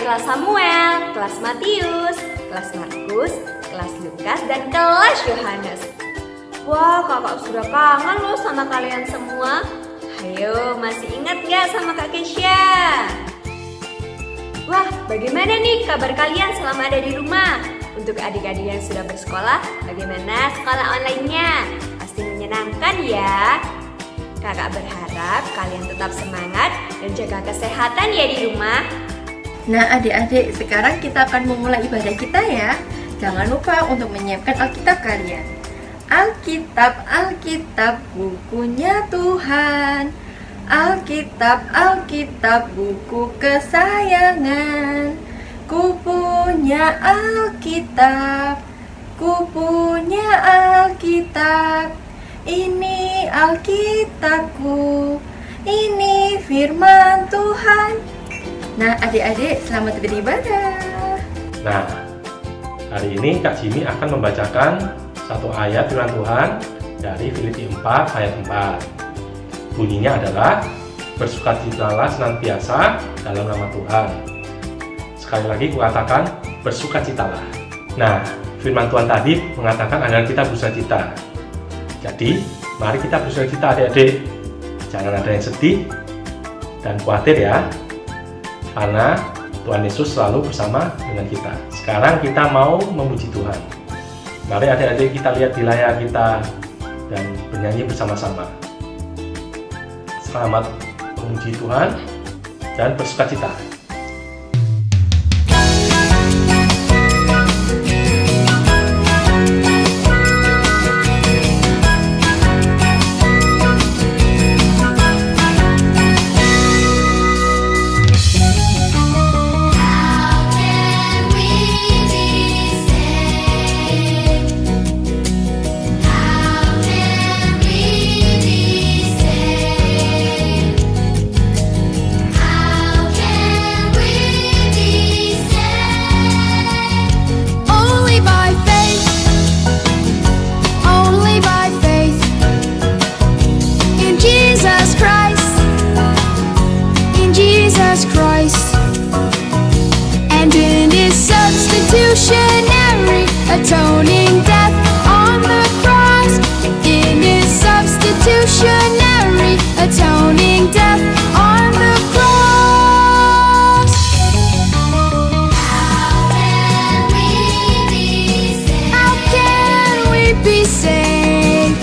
kelas Samuel, kelas Matius, kelas Markus, kelas Lukas, dan kelas Yohanes. Wah, kakak sudah kangen loh sama kalian semua. Ayo, masih ingat gak sama Kak Kesha? Wah, bagaimana nih kabar kalian selama ada di rumah? Untuk adik-adik yang sudah bersekolah, bagaimana sekolah online-nya? Pasti menyenangkan ya. Kakak berharap kalian tetap semangat dan jaga kesehatan ya di rumah. Nah adik-adik, sekarang kita akan memulai ibadah kita ya. Jangan lupa untuk menyiapkan Alkitab kalian. Alkitab, Alkitab, bukunya Tuhan. Alkitab, Alkitab, buku kesayangan. Ku punya Alkitab, ku punya Alkitab. Ini Alkitabku, ini firman Tuhan. Nah adik-adik, selamat beribadah. Nah, hari ini Kak Jimmy akan membacakan satu ayat firman Tuhan dari Filipi 4 ayat 4. Bunyinya adalah, bersukacitalah senantiasa dalam nama Tuhan. Sekali lagi kukatakan, bersukacitalah. Nah, firman Tuhan tadi mengatakan agar kita bersukacita. Jadi, mari kita bersukacita adik-adik. Jangan ada yang sedih dan khawatir ya. Karena Tuhan Yesus selalu bersama dengan kita. Sekarang kita mau memuji Tuhan. Mari adik-adik kita lihat di layar kita dan bernyanyi bersama-sama. Selamat memuji Tuhan dan bersukacita. Atoning death on the cross, in His substitutionary atoning death on the cross. How can we be saved? How can we be saved?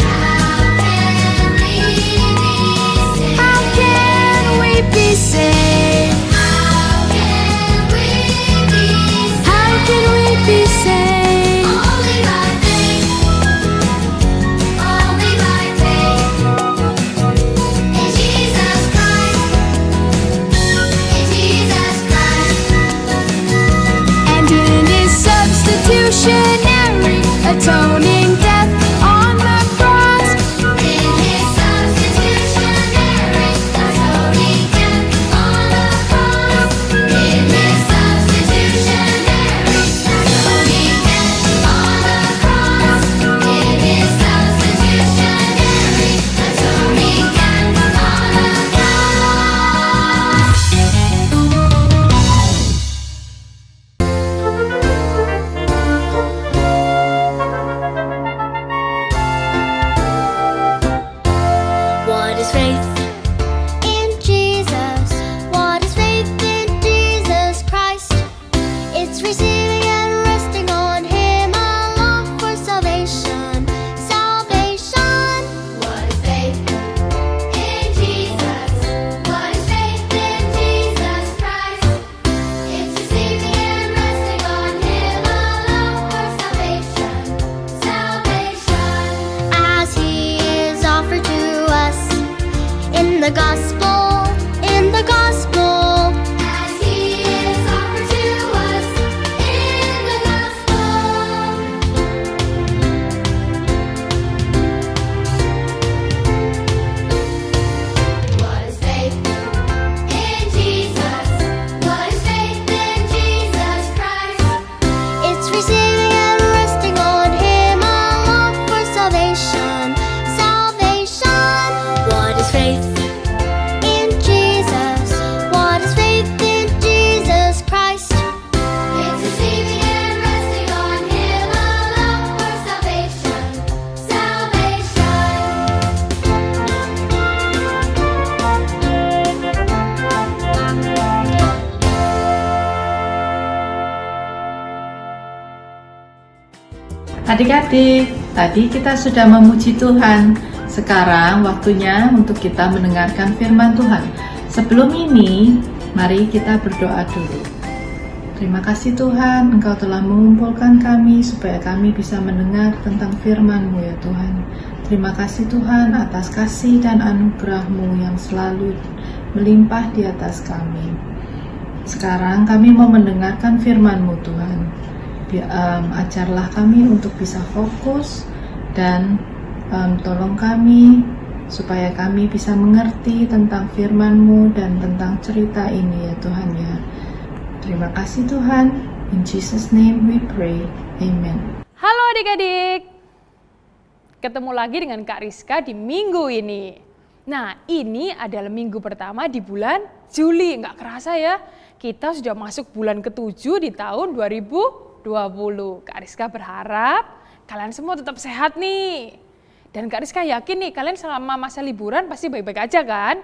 How can we be saved? How can we be saved? Adik-adik, tadi kita sudah memuji Tuhan. Sekarang waktunya untuk kita mendengarkan firman Tuhan. Sebelum ini, mari kita berdoa dulu. Terima kasih Tuhan, Engkau telah mengumpulkan kami supaya kami bisa mendengar tentang firman-Mu ya Tuhan. Terima kasih Tuhan atas kasih dan anugerah-Mu yang selalu melimpah di atas kami. Sekarang kami mau mendengarkan firman-Mu Tuhan. Ajarlah kami untuk bisa fokus dan tolong kami supaya kami bisa mengerti tentang firman-Mu dan tentang cerita ini ya Tuhan ya. Terima kasih Tuhan. In Jesus name we pray. Amen. Halo adik-adik. Ketemu lagi dengan Kak Rizka di minggu ini. Nah, ini adalah minggu pertama di bulan Juli. Nggak kerasa ya, kita sudah masuk bulan ke-7 di tahun 2020. Kak Rizka berharap kalian semua tetap sehat nih. Dan Kak Rizka yakin nih kalian selama masa liburan pasti baik-baik aja kan?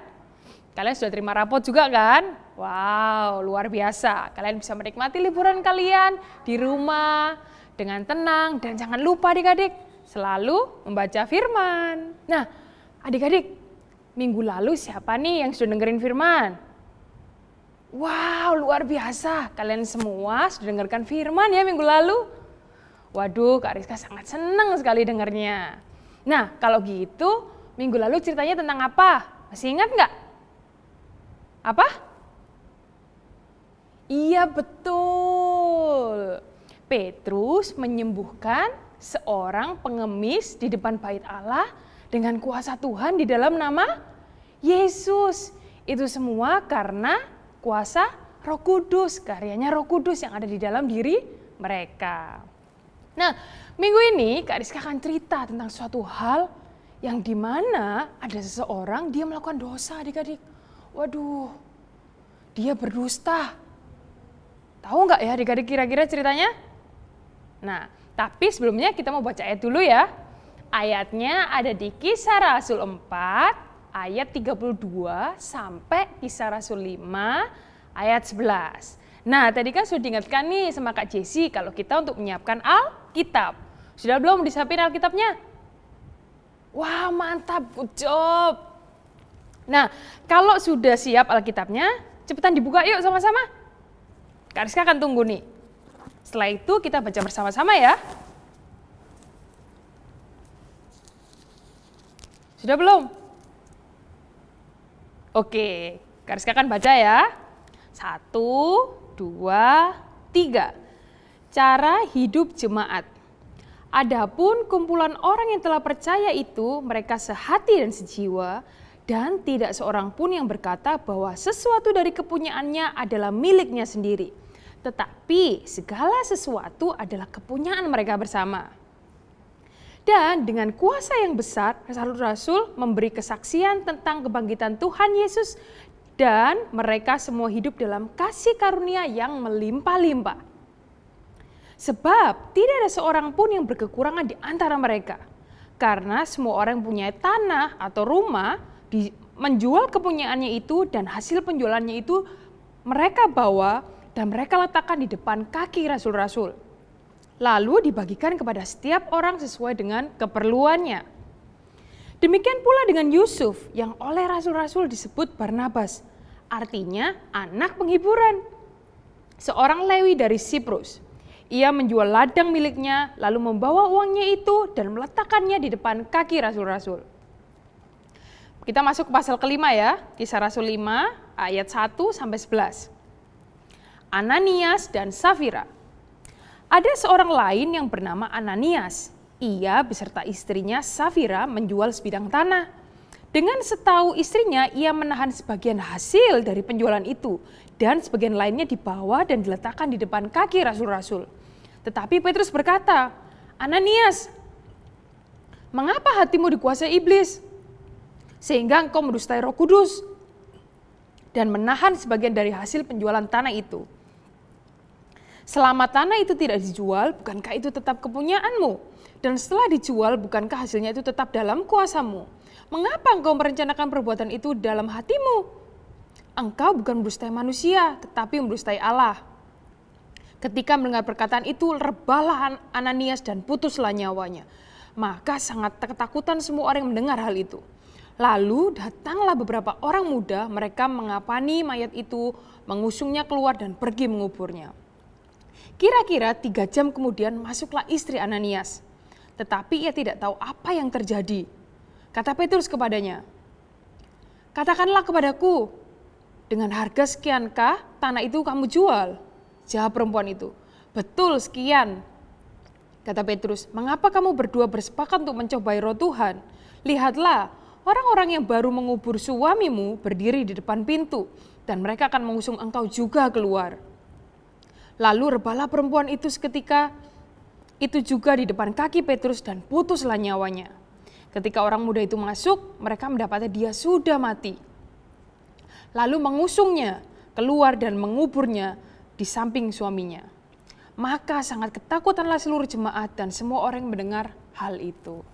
Kalian sudah terima rapot juga kan? Wow, luar biasa. Kalian bisa menikmati liburan kalian di rumah dengan tenang. Dan jangan lupa adik-adik selalu membaca firman. Nah adik-adik, minggu lalu siapa nih yang sudah dengerin firman? Wow, luar biasa. Kalian semua sudah dengarkan firman ya minggu lalu. Waduh, Kak Rizka sangat senang sekali dengarnya. Nah, kalau gitu, minggu lalu ceritanya tentang apa? Masih ingat nggak? Apa? Iya, betul. Petrus menyembuhkan seorang pengemis di depan bait Allah dengan kuasa Tuhan di dalam nama Yesus. Itu semua karena kuasa Roh Kudus, karyanya Roh Kudus yang ada di dalam diri mereka. Nah, minggu ini Kak Rizka akan cerita tentang suatu hal yang dimana ada seseorang dia melakukan dosa adik-adik. Waduh, dia berdusta. Tahu nggak ya adik-adik kira-kira ceritanya? Nah, tapi sebelumnya kita mau baca ayat dulu ya. Ayatnya ada di Kisah Rasul 4. Ayat 32 sampai Kisah Rasul 5 ayat 11. Nah tadi kan sudah diingatkan nih sama Kak Jessi kalau kita untuk menyiapkan Alkitab. Sudah belum disiapin Alkitabnya? Wah mantap, good job. Nah kalau sudah siap Alkitabnya, cepetan dibuka yuk sama-sama. Kak Rizka akan tunggu nih. Setelah itu kita baca bersama-sama ya. Sudah belum? Oke, Kak Rizka akan baca ya. 1, 2, 3. Cara hidup jemaat. Adapun kumpulan orang yang telah percaya itu, mereka sehati dan sejiwa, dan tidak seorang pun yang berkata bahwa sesuatu dari kepunyaannya adalah miliknya sendiri. Tetapi segala sesuatu adalah kepunyaan mereka bersama. Dan dengan kuasa yang besar, Rasul-Rasul memberi kesaksian tentang kebangkitan Tuhan Yesus dan mereka semua hidup dalam kasih karunia yang melimpah-limpah. Sebab tidak ada seorang pun yang berkekurangan di antara mereka. Karena semua orang punya tanah atau rumah, menjual kepunyaannya itu dan hasil penjualannya itu mereka bawa dan mereka letakkan di depan kaki Rasul-Rasul. Lalu dibagikan kepada setiap orang sesuai dengan keperluannya. Demikian pula dengan Yusuf yang oleh Rasul-Rasul disebut Barnabas, artinya anak penghiburan. Seorang Lewi dari Siprus. Ia menjual ladang miliknya lalu membawa uangnya itu dan meletakkannya di depan kaki Rasul-Rasul. Kita masuk ke pasal kelima ya, Kisah Rasul 5 ayat 1 sampai 11. Ananias dan Safira. Ada seorang lain yang bernama Ananias. Ia beserta istrinya Safira menjual sebidang tanah. Dengan setahu istrinya, ia menahan sebagian hasil dari penjualan itu dan sebagian lainnya dibawa dan diletakkan di depan kaki Rasul-Rasul. Tetapi Petrus berkata, Ananias, mengapa hatimu dikuasai iblis? Sehingga engkau mendustai Roh Kudus dan menahan sebagian dari hasil penjualan tanah itu. Selama tanah itu tidak dijual, bukankah itu tetap kepunyaanmu? Dan setelah dijual, bukankah hasilnya itu tetap dalam kuasamu? Mengapa engkau merencanakan perbuatan itu dalam hatimu? Engkau bukan mendustai manusia, tetapi mendustai Allah. Ketika mendengar perkataan itu, rebahlah Ananias dan putuslah nyawanya. Maka sangat ketakutan semua orang yang mendengar hal itu. Lalu datanglah beberapa orang muda, mereka mengapani mayat itu, mengusungnya keluar dan pergi menguburnya. Kira-kira 3 jam kemudian masuklah istri Ananias. Tetapi ia tidak tahu apa yang terjadi. Kata Petrus kepadanya, "Katakanlah kepadaku, dengan harga sekiankah tanah itu kamu jual?" Jawab perempuan itu, "Betul sekian." Kata Petrus, "Mengapa kamu berdua bersepakat untuk mencobai roh Tuhan? Lihatlah, orang-orang yang baru mengubur suamimu berdiri di depan pintu, dan mereka akan mengusung engkau juga keluar." Lalu rebahlah perempuan itu seketika itu juga di depan kaki Petrus dan putuslah nyawanya. Ketika orang muda itu masuk, mereka mendapati dia sudah mati. Lalu mengusungnya keluar dan menguburnya di samping suaminya. Maka sangat ketakutanlah seluruh jemaat dan semua orang yang mendengar hal itu.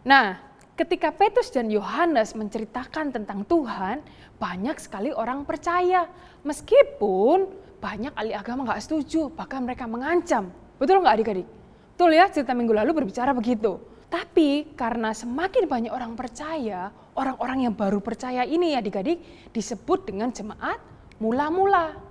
Nah, ketika Petrus dan Yohanes menceritakan tentang Tuhan, banyak sekali orang percaya. Meskipun banyak ahli agama nggak setuju, bahkan mereka mengancam. Betul nggak adik-adik? Betul ya, cerita minggu lalu berbicara begitu. Tapi karena semakin banyak orang percaya, orang-orang yang baru percaya ini adik-adik disebut dengan jemaat mula-mula.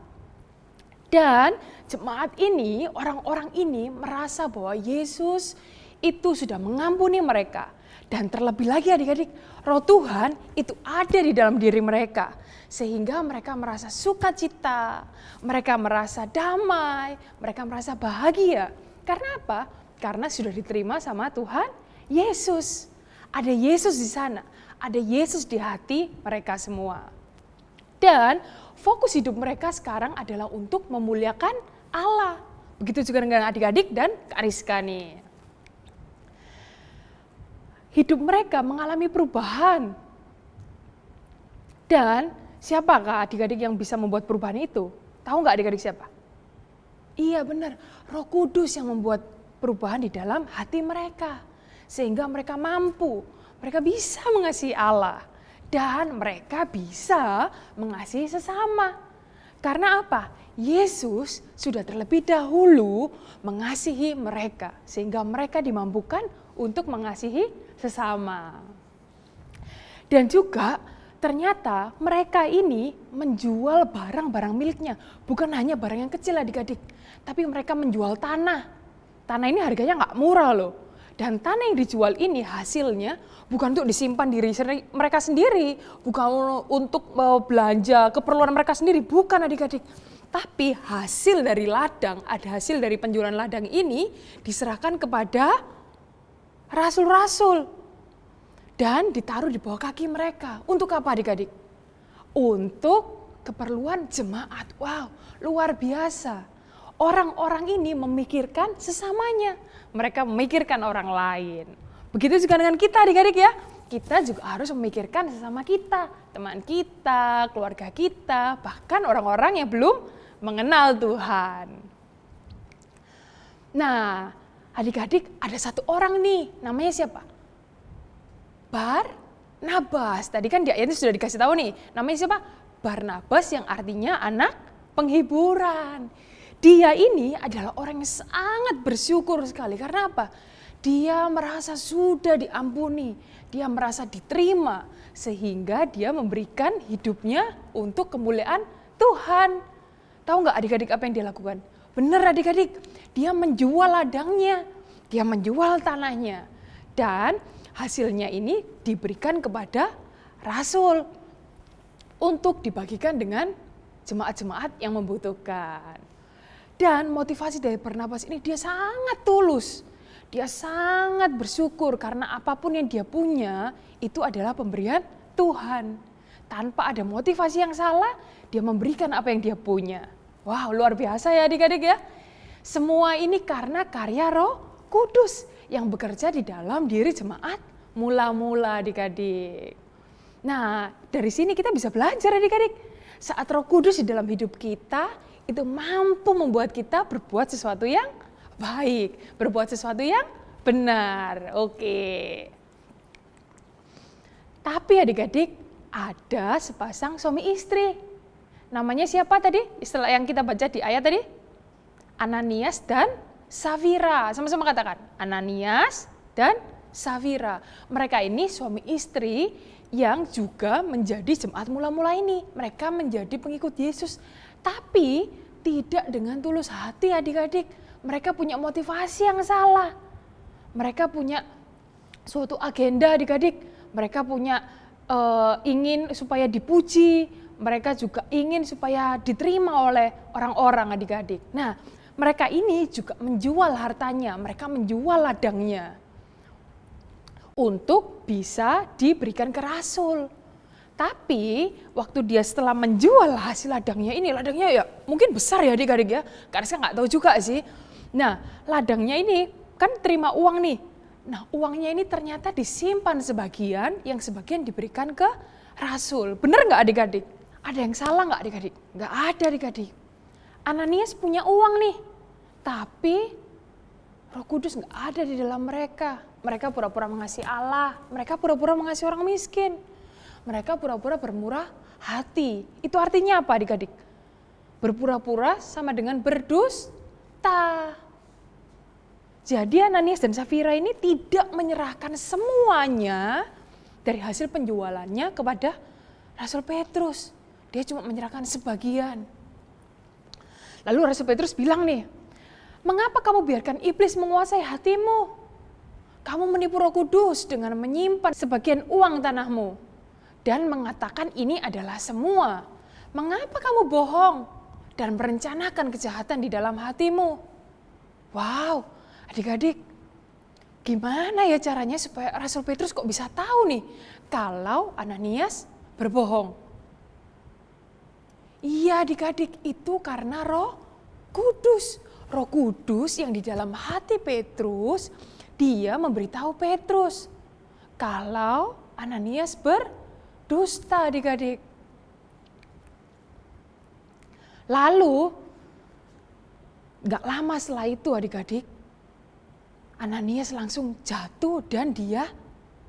Dan jemaat ini, orang-orang ini merasa bahwa Yesus itu sudah mengampuni mereka. Dan terlebih lagi adik-adik, roh Tuhan itu ada di dalam diri mereka. Sehingga mereka merasa sukacita, mereka merasa damai, mereka merasa bahagia. Karena apa? Karena sudah diterima sama Tuhan Yesus. Ada Yesus di sana, ada Yesus di hati mereka semua. Dan fokus hidup mereka sekarang adalah untuk memuliakan Allah. Begitu juga dengan adik-adik dan Kak Rizka nih. Hidup mereka mengalami perubahan. Dan siapakah adik-adik yang bisa membuat perubahan itu? Tahu nggak adik-adik siapa? Iya benar, Roh Kudus yang membuat perubahan di dalam hati mereka. Sehingga mereka mampu, mereka bisa mengasihi Allah. Dan mereka bisa mengasihi sesama. Karena apa? Yesus sudah terlebih dahulu mengasihi mereka. Sehingga mereka dimampukan untuk mengasihi sesama. Dan juga ternyata mereka ini menjual barang-barang miliknya. Bukan hanya barang yang kecil adik-adik. Tapi mereka menjual tanah. Tanah ini harganya nggak murah loh. Dan tanah yang dijual ini hasilnya bukan untuk disimpan diri mereka sendiri, bukan untuk belanja keperluan mereka sendiri, bukan adik-adik. Tapi hasil dari ladang, ada hasil dari penjualan ladang ini diserahkan kepada rasul-rasul. Dan ditaruh di bawah kaki mereka. Untuk apa adik-adik? Untuk keperluan jemaat. Wow, luar biasa. Orang-orang ini memikirkan sesamanya. Mereka memikirkan orang lain. Begitu juga dengan kita adik-adik ya. Kita juga harus memikirkan sesama kita. Teman kita, keluarga kita, bahkan orang-orang yang belum mengenal Tuhan. Nah, adik-adik ada satu orang nih, namanya siapa? Barnabas. Tadi kan di ayat itu sudah dikasih tahu nih, namanya siapa? Barnabas yang artinya anak penghiburan. Dia ini adalah orang yang sangat bersyukur sekali. Karena apa? Dia merasa sudah diampuni. Dia merasa diterima. Sehingga dia memberikan hidupnya untuk kemuliaan Tuhan. Tahu nggak adik-adik apa yang dia lakukan? Benar adik-adik, dia menjual ladangnya. Dia menjual tanahnya. Dan hasilnya ini diberikan kepada rasul. Untuk dibagikan dengan jemaat-jemaat yang membutuhkan. Dan motivasi dari Barnabas ini dia sangat tulus. Dia sangat bersyukur karena apapun yang dia punya itu adalah pemberian Tuhan. Tanpa ada motivasi yang salah, dia memberikan apa yang dia punya. Wow, luar biasa ya adik-adik ya. Semua ini karena karya Roh Kudus yang bekerja di dalam diri jemaat mula-mula adik-adik. Nah, dari sini kita bisa belajar adik-adik. Saat Roh Kudus di dalam hidup kita, itu mampu membuat kita berbuat sesuatu yang baik, berbuat sesuatu yang benar. Oke. Tapi adik-adik, ada sepasang suami istri. Namanya siapa tadi? Istilah yang kita baca di ayat tadi? Ananias dan Safira. Sama-sama katakan, Ananias dan Safira. Mereka ini suami istri yang juga menjadi jemaat mula-mula ini. Mereka menjadi pengikut Yesus. Tapi tidak dengan tulus hati adik-adik. Mereka punya motivasi yang salah. Mereka punya suatu agenda adik-adik. Mereka punya ingin supaya dipuji. Mereka juga ingin supaya diterima oleh orang-orang adik-adik. Nah, mereka ini juga menjual hartanya. Mereka menjual ladangnya untuk bisa diberikan ke rasul. Tapi waktu dia setelah menjual hasil ladangnya ini, ladangnya ya mungkin besar ya adik-adik ya, karena saya nggak tahu juga sih. Nah, ladangnya ini kan terima uang nih. Nah, uangnya ini ternyata disimpan sebagian, yang sebagian diberikan ke rasul. Bener nggak adik-adik? Ada yang salah nggak adik-adik? Nggak ada adik-adik. Ananias punya uang nih, tapi Roh Kudus nggak ada di dalam mereka. Mereka pura-pura mengasihi Allah, mereka pura-pura mengasihi orang miskin. Mereka pura-pura bermurah hati. Itu artinya apa adik-adik? Berpura-pura sama dengan berdusta. Jadi Ananias dan Safira ini tidak menyerahkan semuanya dari hasil penjualannya kepada Rasul Petrus. Dia cuma menyerahkan sebagian. Lalu Rasul Petrus bilang nih, mengapa kamu biarkan iblis menguasai hatimu? Kamu menipu Roh Kudus dengan menyimpan sebagian uang tanahmu dan mengatakan ini adalah semua. Mengapa kamu bohong dan merencanakan kejahatan di dalam hatimu? Wow, adik-adik, gimana ya caranya supaya Rasul Petrus kok bisa tahu nih kalau Ananias berbohong? Iya adik-adik, itu karena Roh Kudus. Roh Kudus yang di dalam hati Petrus, dia memberitahu Petrus kalau Ananias berdusta adik-adik. Lalu, gak lama setelah itu adik-adik, Ananias langsung jatuh dan dia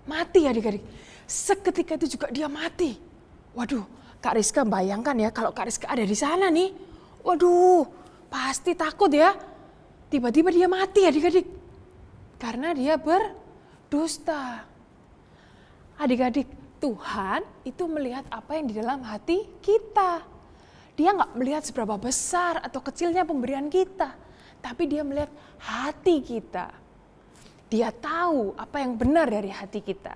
mati adik-adik. Seketika itu juga dia mati. Waduh, Kak Rizka bayangkan ya kalau Kak Rizka ada di sana nih. Waduh, pasti takut ya. Tiba-tiba dia mati adik-adik. Karena dia berdusta. Adik-adik, Tuhan itu melihat apa yang di dalam hati kita. Dia nggak melihat seberapa besar atau kecilnya pemberian kita. Tapi dia melihat hati kita. Dia tahu apa yang benar dari hati kita.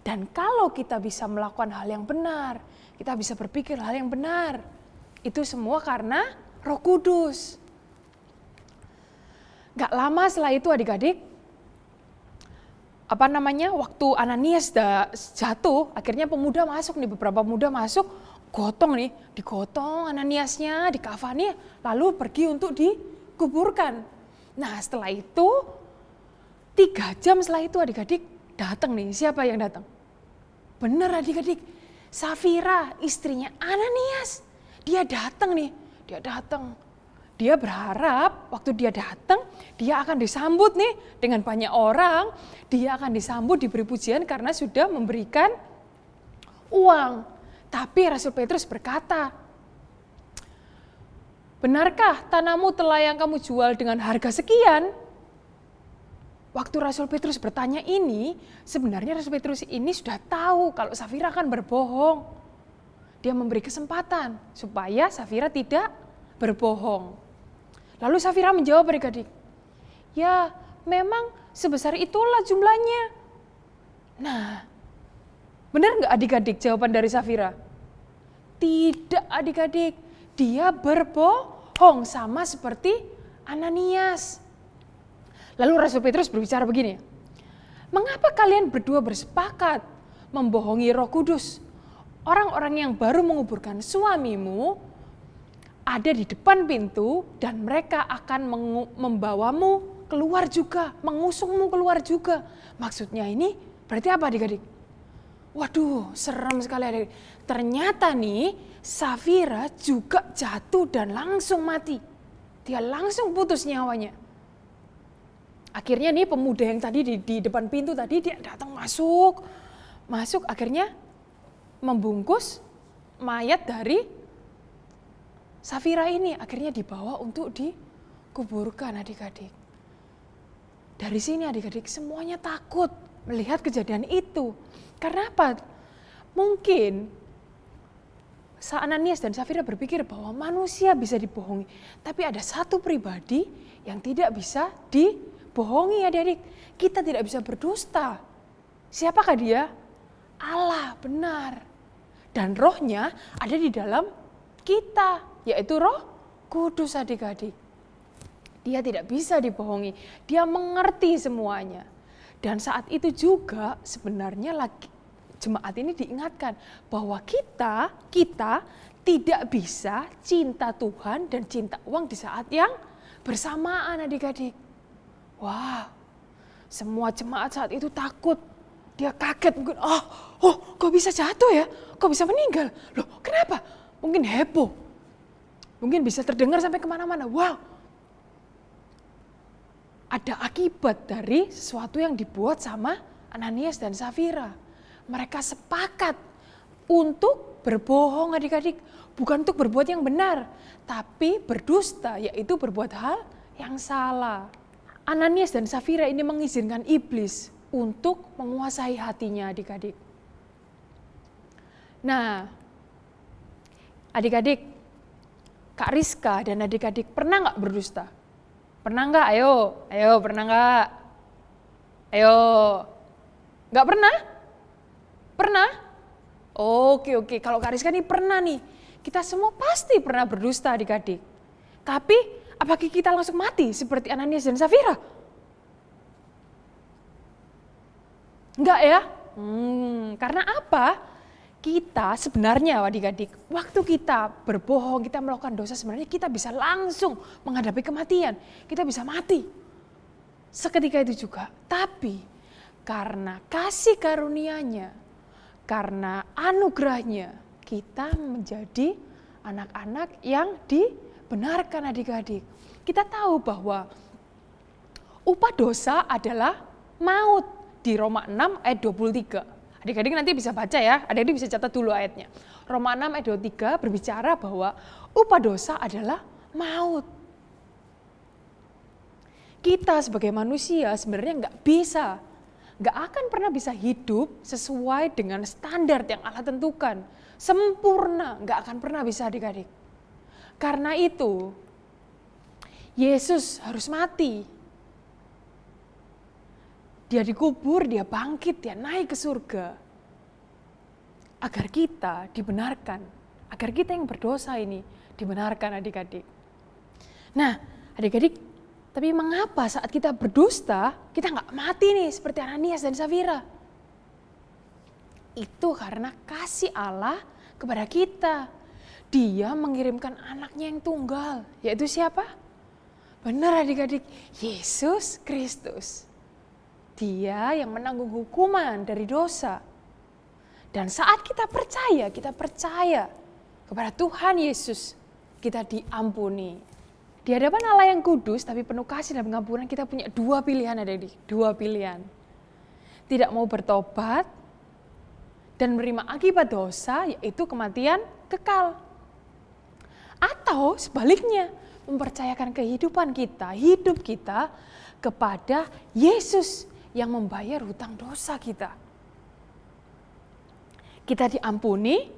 Dan kalau kita bisa melakukan hal yang benar, kita bisa berpikir hal yang benar. Itu semua karena Roh Kudus. Gak lama setelah itu adik-adik, waktu Ananias jatuh, akhirnya pemuda masuk nih, beberapa pemuda masuk, gotong nih, digotong Ananiasnya, dikafani, lalu pergi untuk dikuburkan. Nah setelah itu, 3 jam setelah itu adik-adik datang nih, siapa yang datang? Bener adik-adik, Safira, istrinya Ananias. Dia datang nih, dia datang. Dia berharap waktu dia datang, dia akan disambut nih dengan banyak orang. Dia akan disambut, diberi pujian karena sudah memberikan uang. Tapi Rasul Petrus berkata, benarkah tanahmu telah yang kamu jual dengan harga sekian? Waktu Rasul Petrus bertanya ini, sebenarnya Rasul Petrus ini sudah tahu kalau Safira akan berbohong. Dia memberi kesempatan supaya Safira tidak berbohong. Lalu Safira menjawab adik-adik, ya memang sebesar itulah jumlahnya. Nah, benar nggak adik-adik jawaban dari Safira? Tidak adik-adik, dia berbohong sama seperti Ananias. Lalu Rasul Petrus berbicara begini, mengapa kalian berdua bersepakat membohongi Roh Kudus? Orang-orang yang baru menguburkan suamimu ada di depan pintu dan mereka akan membawamu keluar juga, mengusungmu keluar juga. Maksudnya ini berarti apa adik-adik? Waduh, serem sekali adik-adik. Ternyata nih Safira juga jatuh dan langsung mati. Dia langsung putus nyawanya. Akhirnya nih pemuda yang tadi di depan pintu tadi dia datang masuk akhirnya membungkus mayat dari Safira ini. Akhirnya dibawa untuk kuburkan adik-adik. Dari sini adik-adik semuanya takut melihat kejadian itu. Karena apa? Mungkin Ananias dan Safira berpikir bahwa manusia bisa dibohongi. Tapi ada satu pribadi yang tidak bisa dibohongi adik-adik. Kita tidak bisa berdusta. Siapakah dia? Allah, benar. Dan rohnya ada di dalam kita, yaitu Roh Kudus adik-adik. Dia tidak bisa dibohongi, dia mengerti semuanya. Dan saat itu juga sebenarnya jemaat ini diingatkan bahwa kita tidak bisa cinta Tuhan dan cinta uang di saat yang bersamaan adik-adik. Wah, semua jemaat saat itu takut. Dia kaget mungkin, kok bisa jatuh ya? Kok bisa meninggal? Loh, kenapa? Mungkin heboh. Mungkin bisa terdengar sampai kemana-mana. Wow, ada akibat dari sesuatu yang dibuat sama Ananias dan Safira. Mereka sepakat untuk berbohong adik-adik. Bukan untuk berbuat yang benar, tapi berdusta, yaitu berbuat hal yang salah. Ananias dan Safira ini mengizinkan iblis untuk menguasai hatinya adik-adik. Nah, adik-adik, Kak Rizka dan adik-adik pernah nggak berdusta? Pernah nggak? Ayo, pernah nggak? Ayo, nggak pernah? Pernah? Oke, kalau Kak Rizka nih pernah nih. Kita semua pasti pernah berdusta adik-adik. Tapi, apakah kita langsung mati seperti Ananias dan Safira? Enggak ya? Karena apa? Kita sebenarnya adik-adik, waktu kita berbohong, kita melakukan dosa sebenarnya kita bisa langsung menghadapi kematian. Kita bisa mati. Seketika itu juga. Tapi karena kasih karunia-Nya, karena anugerahnya, kita menjadi anak-anak yang dibenarkan adik-adik. Kita tahu bahwa upah dosa adalah maut di Roma 6 ayat 23. Adik-adik nanti bisa baca ya, adik-adik bisa catat dulu ayatnya. Roma 6 ayat 23 berbicara bahwa upah dosa adalah maut. Kita sebagai manusia sebenarnya nggak akan pernah bisa hidup sesuai dengan standar yang Allah tentukan. Sempurna, nggak akan pernah bisa adik-adik. Karena itu, Yesus harus mati. Dia dikubur, dia bangkit, dia naik ke surga. Agar kita dibenarkan, agar kita yang berdosa ini dibenarkan adik-adik. Nah adik-adik, tapi mengapa saat kita berdusta, kita nggak mati nih seperti Ananias dan Safira? Itu karena kasih Allah kepada kita. Dia mengirimkan anaknya yang tunggal, yaitu siapa? Benar adik-adik, Yesus Kristus. Dia yang menanggung hukuman dari dosa. Dan saat kita percaya kepada Tuhan Yesus, kita diampuni. Di hadapan Allah yang kudus, tapi penuh kasih dan pengampunan, kita punya dua pilihan adik-adik. Dua pilihan. Tidak mau bertobat dan menerima akibat dosa, yaitu kematian kekal. Atau sebaliknya, mempercayakan kehidupan kita, hidup kita kepada Yesus yang membayar hutang dosa kita. Kita diampuni,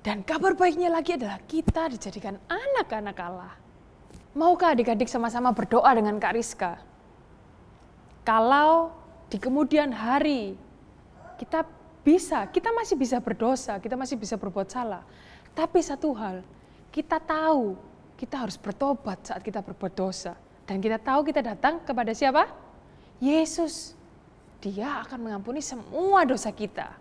dan kabar baiknya lagi adalah kita dijadikan anak-anak Allah. Maukah adik-adik sama-sama berdoa dengan Kak Rizka? Kalau di kemudian hari kita masih bisa berdosa, kita masih bisa berbuat salah. Tapi satu hal, kita tahu kita harus bertobat saat kita berbuat dosa. Dan kita tahu kita datang kepada siapa? Yesus. Dia akan mengampuni semua dosa kita.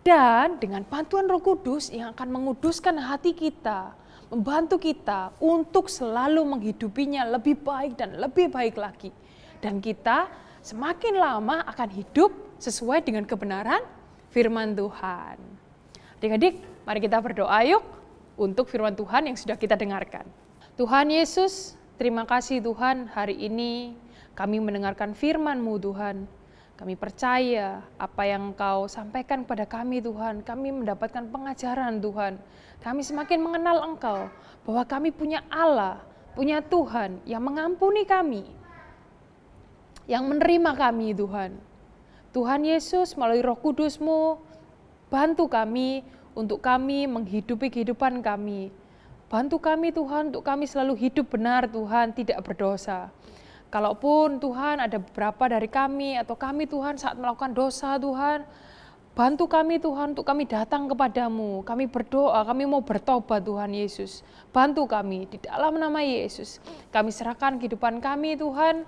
Dan dengan bantuan Roh Kudus yang akan menguduskan hati kita, membantu kita untuk selalu menghidupinya lebih baik dan lebih baik lagi. Dan kita semakin lama akan hidup sesuai dengan kebenaran firman Tuhan. Adik-adik, mari kita berdoa yuk untuk firman Tuhan yang sudah kita dengarkan. Tuhan Yesus, terima kasih Tuhan, hari ini kami mendengarkan firman-Mu Tuhan. Kami percaya apa yang Engkau sampaikan kepada kami Tuhan. Kami mendapatkan pengajaran Tuhan. Kami semakin mengenal Engkau, bahwa kami punya Allah, punya Tuhan yang mengampuni kami, yang menerima kami Tuhan. Tuhan Yesus melalui Roh Kudus-Mu, bantu kami untuk kami menghidupi kehidupan kami. Bantu kami Tuhan untuk kami selalu hidup benar Tuhan, tidak berdosa. Kalaupun Tuhan ada beberapa dari kami atau kami Tuhan saat melakukan dosa Tuhan, bantu kami Tuhan untuk kami datang kepadamu. Kami berdoa, kami mau bertobat Tuhan Yesus. Bantu kami di dalam nama Yesus. Kami serahkan kehidupan kami Tuhan.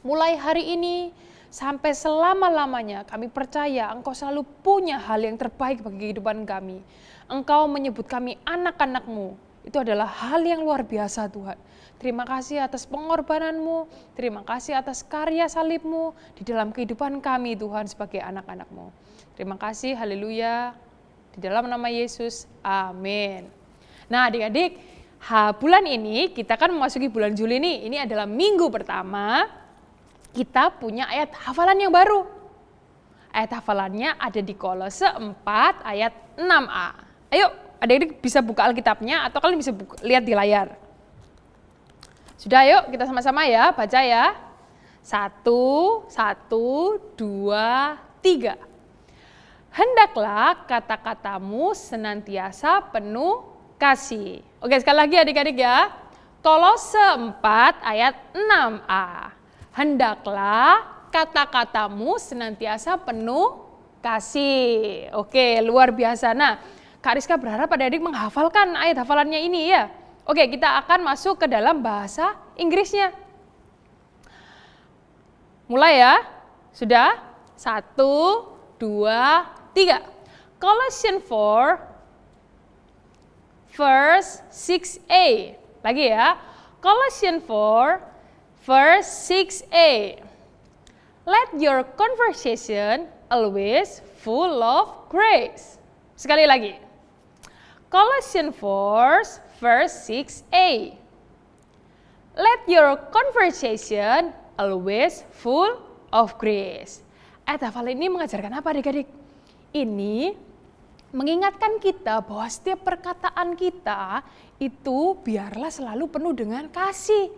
Mulai hari ini sampai selama-lamanya kami percaya Engkau selalu punya hal yang terbaik bagi kehidupan kami. Engkau menyebut kami anak-anak-Mu. Itu adalah hal yang luar biasa Tuhan. Terima kasih atas pengorbanan-Mu. Terima kasih atas karya salib-Mu di dalam kehidupan kami Tuhan sebagai anak-anak-Mu. Terima kasih, haleluya. Di dalam nama Yesus, amin. Nah adik-adik, bulan ini kita kan memasuki bulan Juli nih. Ini adalah minggu pertama. Kita punya ayat hafalan yang baru. Ayat hafalannya ada di Kolose 4 ayat 6a. Ayo adik-adik bisa buka Alkitabnya atau kalian bisa lihat di layar. Sudah yuk kita sama-sama ya baca ya. 1, 2, 3. Hendaklah kata-katamu senantiasa penuh kasih. Oke sekali lagi adik-adik ya. Kolose 4 ayat 6a. Hendaklah kata-katamu senantiasa penuh kasih. Oke, luar biasa. Nah, Kak Rizka berharap adik-adik menghafalkan ayat hafalannya ini ya. Oke, kita akan masuk ke dalam bahasa Inggrisnya. Mulai ya. Sudah? 1, 2, 3. Colossians 4 verse 6a. Lagi ya. Colossians 4 verse 6a. Let your conversation always full of grace. Sekali lagi. Colossians 4 verse 6a. Let your conversation always full of grace. Ayat hafalan ini mengajarkan apa adik-adik? Ini mengingatkan kita bahwa setiap perkataan kita itu biarlah selalu penuh dengan kasih.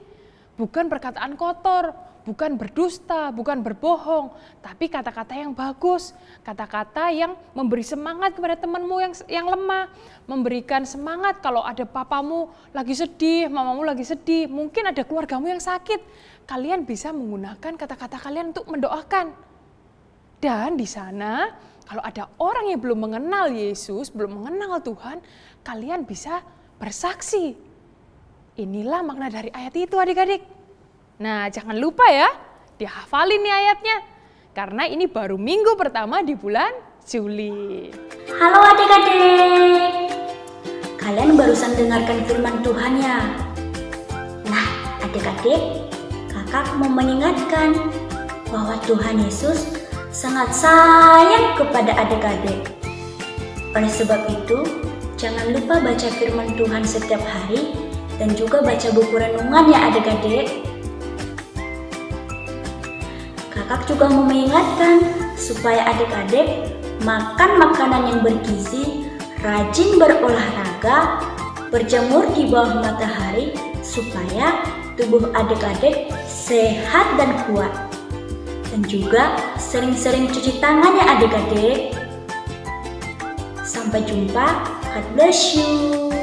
Bukan perkataan kotor, bukan berdusta, bukan berbohong, tapi kata-kata yang bagus, kata-kata yang memberi semangat kepada temanmu yang lemah, memberikan semangat kalau ada papamu lagi sedih, mamamu lagi sedih, mungkin ada keluargamu yang sakit, kalian bisa menggunakan kata-kata kalian untuk mendoakan. Dan di sana, kalau ada orang yang belum mengenal Yesus, belum mengenal Tuhan, kalian bisa bersaksi. Inilah makna dari ayat itu adik-adik. Nah jangan lupa ya, dihafalin nih ayatnya. Karena ini baru minggu pertama di bulan Juli. Halo adik-adik. Kalian barusan dengarkan firman Tuhan ya? Nah adik-adik, kakak mau mengingatkan bahwa Tuhan Yesus sangat sayang kepada adik-adik. Oleh sebab itu, jangan lupa baca firman Tuhan setiap hari dan juga baca buku renungan ya adik-adik. Kakak juga mau mengingatkan supaya adik-adik makan makanan yang bergizi, rajin berolahraga, berjemur di bawah matahari supaya tubuh adik-adik sehat dan kuat. Dan juga sering-sering cuci tangan ya adik-adik. Sampai jumpa, God bless you.